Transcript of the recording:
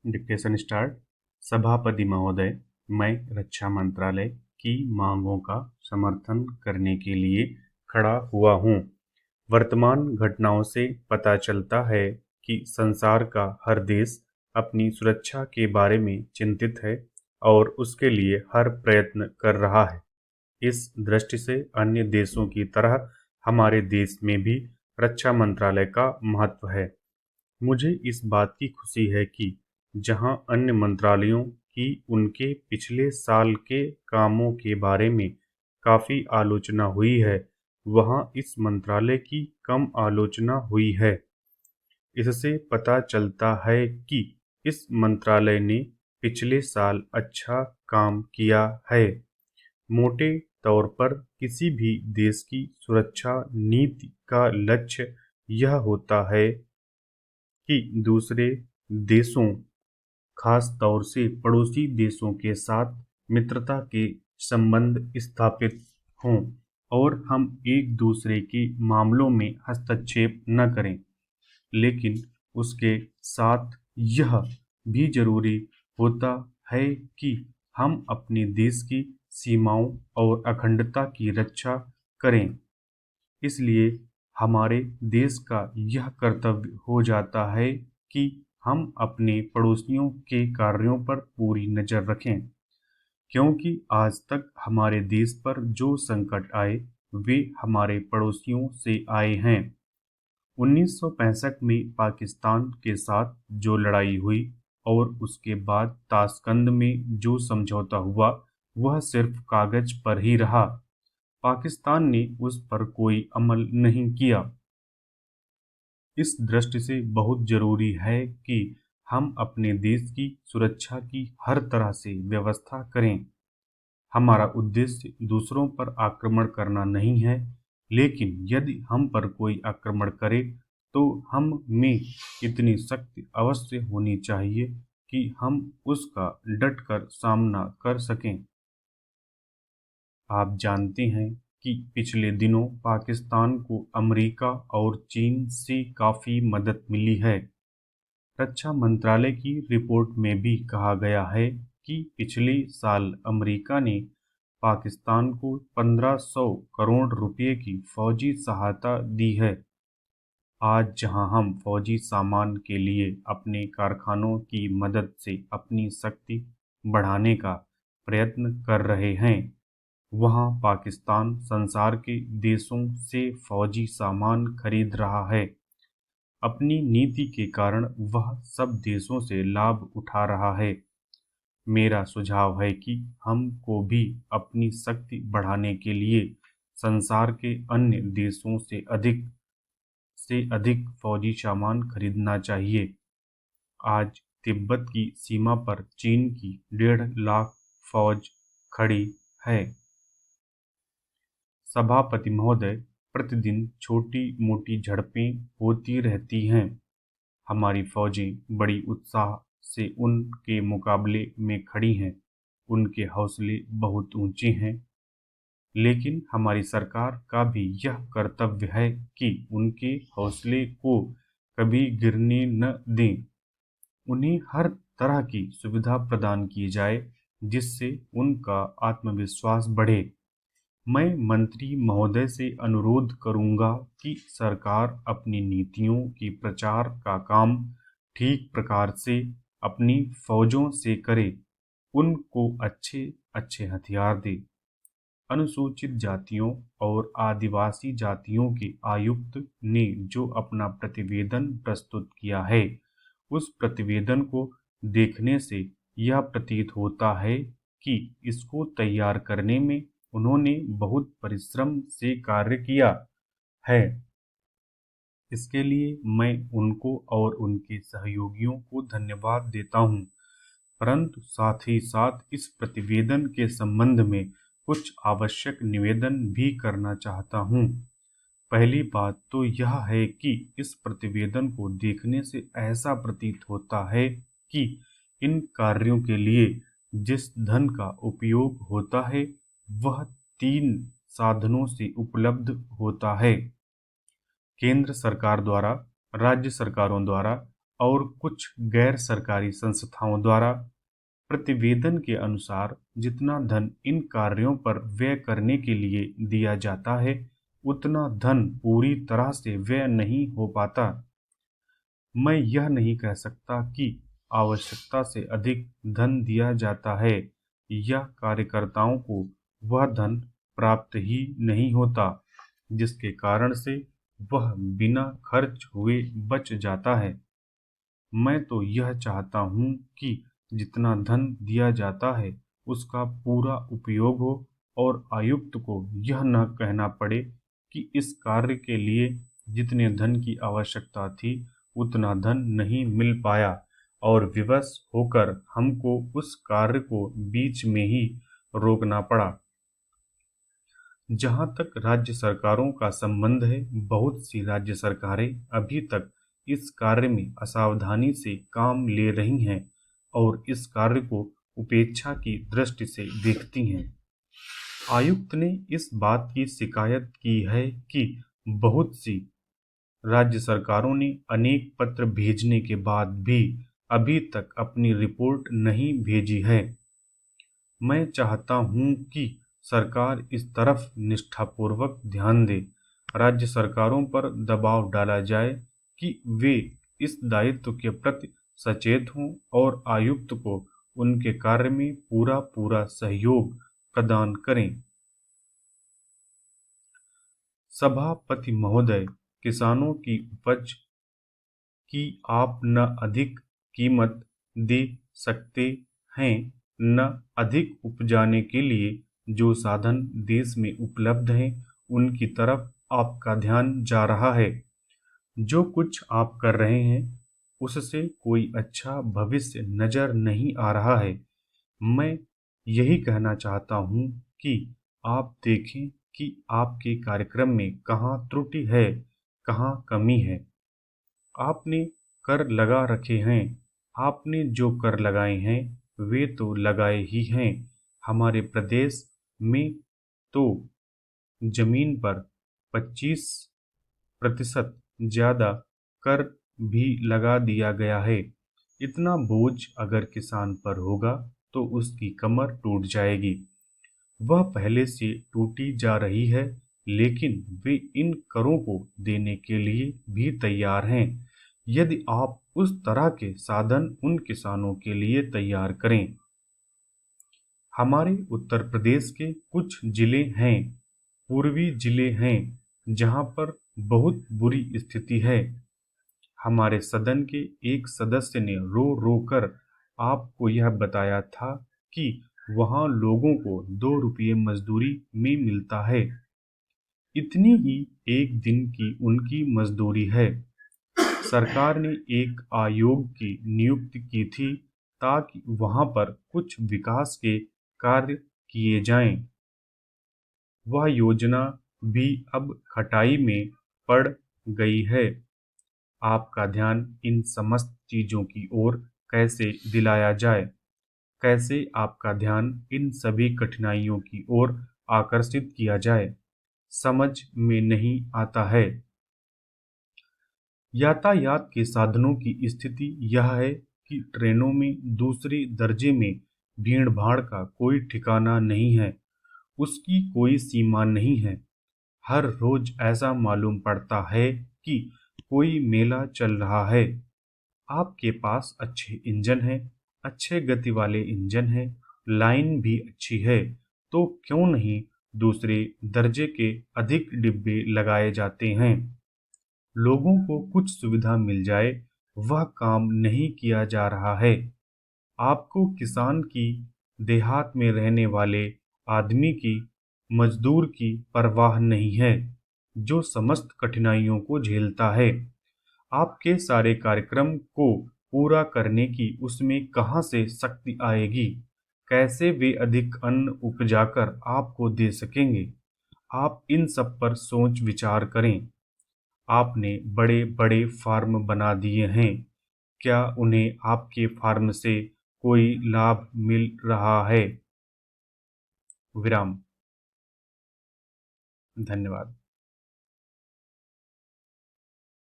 Dictation start. सभापति महोदय, मैं रक्षा मंत्रालय की मांगों का समर्थन करने के लिए खड़ा हुआ हूँ। वर्तमान घटनाओं से पता चलता है कि संसार का हर देश अपनी सुरक्षा के बारे में चिंतित है और उसके लिए हर प्रयत्न कर रहा है। इस दृष्टि से अन्य देशों की तरह हमारे देश में भी रक्षा मंत्रालय का महत्व है। मुझे इस बात की खुशी है कि जहां अन्य मंत्रालयों की उनके पिछले साल के कामों के बारे में काफ़ी आलोचना हुई है, वहां इस मंत्रालय की कम आलोचना हुई है। इससे पता चलता है कि इस मंत्रालय ने पिछले साल अच्छा काम किया है। मोटे तौर पर किसी भी देश की सुरक्षा नीति का लक्ष्य यह होता है कि दूसरे देशों, खास तौर से पड़ोसी देशों के साथ मित्रता के संबंध स्थापित हों और हम एक दूसरे के मामलों में हस्तक्षेप न करें। लेकिन उसके साथ यह भी जरूरी होता है कि हम अपने देश की सीमाओं और अखंडता की रक्षा करें। इसलिए हमारे देश का यह कर्तव्य हो जाता है कि हम अपने पड़ोसियों के कार्यों पर पूरी नज़र रखें, क्योंकि आज तक हमारे देश पर जो संकट आए वे हमारे पड़ोसियों से आए हैं। 1965 में पाकिस्तान के साथ जो लड़ाई हुई और उसके बाद ताशकंद में जो समझौता हुआ, वह सिर्फ कागज पर ही रहा। पाकिस्तान ने उस पर कोई अमल नहीं किया। इस दृष्टि से बहुत जरूरी है कि हम अपने देश की सुरक्षा की हर तरह से व्यवस्था करें। हमारा उद्देश्य दूसरों पर आक्रमण करना नहीं है, लेकिन यदि हम पर कोई आक्रमण करे तो हम में इतनी शक्ति अवश्य होनी चाहिए कि हम उसका डटकर सामना कर सकें। आप जानते हैं कि पिछले दिनों पाकिस्तान को अमेरिका और चीन से काफ़ी मदद मिली है। रक्षा मंत्रालय की रिपोर्ट में भी कहा गया है कि पिछले साल अमेरिका ने पाकिस्तान को 1500 करोड़ रुपए की फौजी सहायता दी है। आज जहां हम फौजी सामान के लिए अपने कारखानों की मदद से अपनी शक्ति बढ़ाने का प्रयत्न कर रहे हैं, वहां पाकिस्तान संसार के देशों से फौजी सामान खरीद रहा है। अपनी नीति के कारण वह सब देशों से लाभ उठा रहा है। मेरा सुझाव है कि हमको भी अपनी शक्ति बढ़ाने के लिए संसार के अन्य देशों से अधिक फौजी सामान खरीदना चाहिए। आज तिब्बत की सीमा पर चीन की 1.5 लाख फौज खड़ी है। सभापति महोदय, प्रतिदिन छोटी मोटी झड़पें होती रहती हैं। हमारी फौजें बड़ी उत्साह से उनके मुकाबले में खड़ी हैं। उनके हौसले बहुत ऊंचे हैं, लेकिन हमारी सरकार का भी यह कर्तव्य है कि उनके हौसले को कभी गिरने न दें। उन्हें हर तरह की सुविधा प्रदान की जाए जिससे उनका आत्मविश्वास बढ़े। मैं मंत्री महोदय से अनुरोध करूंगा कि सरकार अपनी नीतियों के प्रचार का काम ठीक प्रकार से अपनी फौजों से करे, उनको अच्छे अच्छे हथियार दे। अनुसूचित जातियों और आदिवासी जातियों के आयुक्त ने जो अपना प्रतिवेदन प्रस्तुत किया है, उस प्रतिवेदन को देखने से यह प्रतीत होता है कि इसको तैयार करने में उन्होंने बहुत परिश्रम से कार्य किया है। इसके लिए मैं उनको और उनके सहयोगियों को धन्यवाद देता हूँ, परंतु साथ ही साथ इस प्रतिवेदन के संबंध में कुछ आवश्यक निवेदन भी करना चाहता हूँ। पहली बात तो यह है कि इस प्रतिवेदन को देखने से ऐसा प्रतीत होता है कि इन कार्यों के लिए जिस धन का उपयोग होता है वह 3 साधनों से उपलब्ध होता है: केंद्र सरकार द्वारा, राज्य सरकारों द्वारा और कुछ गैर सरकारी संस्थाओं द्वारा प्रतिवेदन के अनुसार जितना धन इन कार्यों पर व्यय करने के लिए दिया जाता है, उतना धन पूरी तरह से व्यय नहीं हो पाता। मैं यह नहीं कह सकता कि आवश्यकता से अधिक धन दिया जाता है या कार्यकर्ताओं को वह धन प्राप्त ही नहीं होता, जिसके कारण से वह बिना खर्च हुए बच जाता है। मैं तो यह चाहता हूँ कि जितना धन दिया जाता है उसका पूरा उपयोग हो और आयुक्त को यह न कहना पड़े कि इस कार्य के लिए जितने धन की आवश्यकता थी उतना धन नहीं मिल पाया और विवश होकर हमको उस कार्य को बीच में ही रोकना पड़ा। जहाँ तक राज्य सरकारों का संबंध है, बहुत सी राज्य सरकारें अभी तक इस कार्य में असावधानी से काम ले रही हैं और इस कार्य को उपेक्षा की दृष्टि से देखती हैं। आयुक्त ने इस बात की शिकायत की है कि बहुत सी राज्य सरकारों ने अनेक पत्र भेजने के बाद भी अभी तक अपनी रिपोर्ट नहीं भेजी है। मैं चाहता हूं कि सरकार इस तरफ निष्ठापूर्वक ध्यान दे। राज्य सरकारों पर दबाव डाला जाए कि वे इस दायित्व के प्रति सचेत हों और आयुक्त को उनके कार्य में पूरा पूरा सहयोग प्रदान करें। सभापति महोदय, किसानों की उपज की आप न अधिक कीमत दे सकते हैं, न अधिक उपजाने के लिए जो साधन देश में उपलब्ध हैं उनकी तरफ आपका ध्यान जा रहा है। जो कुछ आप कर रहे हैं उससे कोई अच्छा भविष्य नजर नहीं आ रहा है। मैं यही कहना चाहता हूँ कि आप देखें कि आपके कार्यक्रम में कहाँ त्रुटि है, कहाँ कमी है। आपने कर लगा रखे हैं। आपने जो कर लगाए हैं वे तो लगाए ही हैं। हमारे प्रदेश में तो जमीन पर 25% ज्यादा कर भी लगा दिया गया है। इतना बोझ अगर किसान पर होगा तो उसकी कमर टूट जाएगी। वह पहले से टूटी जा रही है, लेकिन वे इन करों को देने के लिए भी तैयार हैं यदि आप उस तरह के साधन उन किसानों के लिए तैयार करें। हमारे उत्तर प्रदेश के कुछ जिले हैं, पूर्वी जिले हैं, जहां पर बहुत बुरी स्थिति है। हमारे सदन के एक सदस्य ने रो रो कर आपको यह बताया था कि वहां लोगों को 2 रुपये मजदूरी में मिलता है। इतनी ही एक दिन की उनकी मजदूरी है। सरकार ने एक आयोग की नियुक्ति की थी ताकि वहां पर कुछ विकास के कार्य किए जाएं। वह योजना भी अब खटाई में पड़ गई है। आपका ध्यान इन समस्त चीजों की ओर कैसे दिलाया जाए, कैसे आपका ध्यान इन सभी कठिनाइयों की ओर आकर्षित किया जाए, समझ में नहीं आता है। यातायात के साधनों की स्थिति यह है कि ट्रेनों में दूसरे दर्जे में भीड़ भाड़ का कोई ठिकाना नहीं है, उसकी कोई सीमा नहीं है। हर रोज ऐसा मालूम पड़ता है कि कोई मेला चल रहा है। आपके पास अच्छे इंजन हैं, अच्छे गति वाले इंजन हैं, लाइन भी अच्छी है, तो क्यों नहीं दूसरे दर्जे के अधिक डिब्बे लगाए जाते हैं। लोगों को कुछ सुविधा मिल जाए, वह काम नहीं किया जा रहा है। आपको किसान की, देहात में रहने वाले आदमी की, मजदूर की परवाह नहीं है, जो समस्त कठिनाइयों को झेलता है। आपके सारे कार्यक्रम को पूरा करने की उसमें कहाँ से शक्ति आएगी? कैसे वे अधिक अन्न उपजाकर आपको दे सकेंगे? आप इन सब पर सोच विचार करें। आपने बड़े बड़े फार्म बना दिए हैं, क्या उन्हें आपके फार्म से कोई लाभ मिल रहा है? विराम। धन्यवाद।